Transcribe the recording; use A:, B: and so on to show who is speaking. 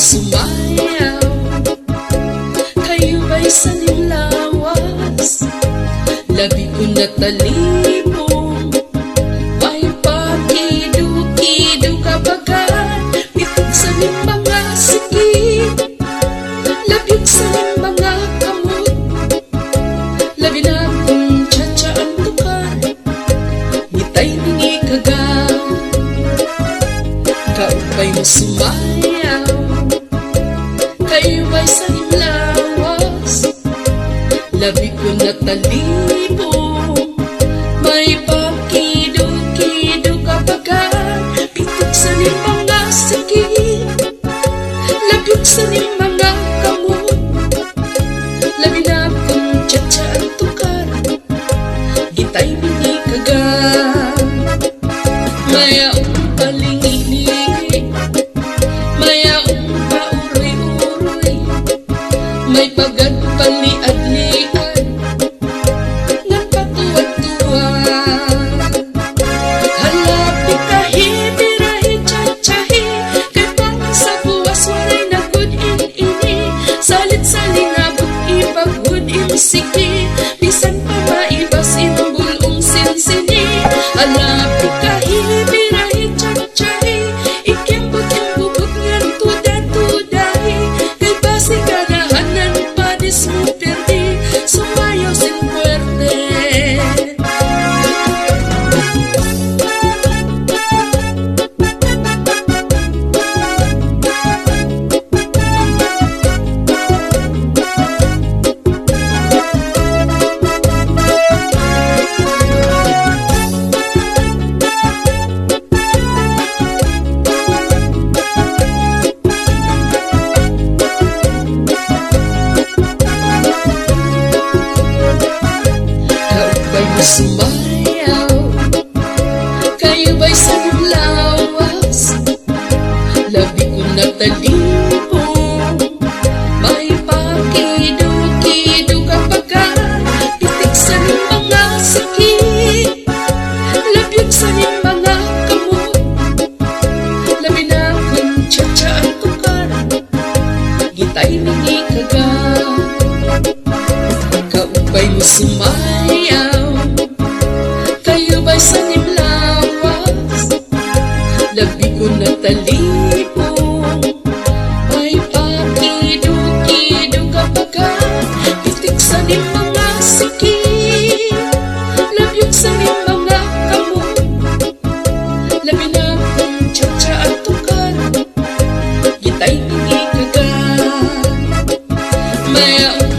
A: sumayaw, kayo ba'y sanimlawas? Labi ko na talibong, may pakido-kido kabagan, bitig sa mga sikip, labig sa mga kamot, labi na kong tsa-tsa ang tukar, ngitay ningi kagang, kaupay mo sumayaw, kayo ba'y sanimlawas? Labi ko na talibong, may pakido-kido kabagan, bitig sa mga sakit, labig sa mga kamot, labi na kong tsa-tsa ang tukar, gitay binikagan. Mayaong palinginig, mayaong pauroy-uroy, may pagad paliad-liad, nagpatuwad-tuwa. Halapi kahibirahi, tsa-tsahi, kay pang sa buwas waray na gud-in-ini, salit-saling abot ipagud imsiki, bisan pa maibas imbulong sinsini. Halapi kahibirahi, tsa-tsahi, ikimbot-imbubot ngan tuda-tudahi, kay basi ganahanan padis mo perdi, sumayaw sin puerte. Sumayaw, kayo ba'y sanimlawas? Labi ko na talibong, may pakido-kido kabagan, bitig sa mga sakit, labig sa mga kamot, labi na kong tsa-tsa ang tukar, gitay ningi kagang, kaupay mo sumayaw, kayo ba'y sanimlawas? Labi ko na talibong, may pakido-kido kabagan, bitig sa mga sakit, labig sa mga kamot, labi na kong tsa-tsa ang tukar, gitay ningi kagang. Mayaong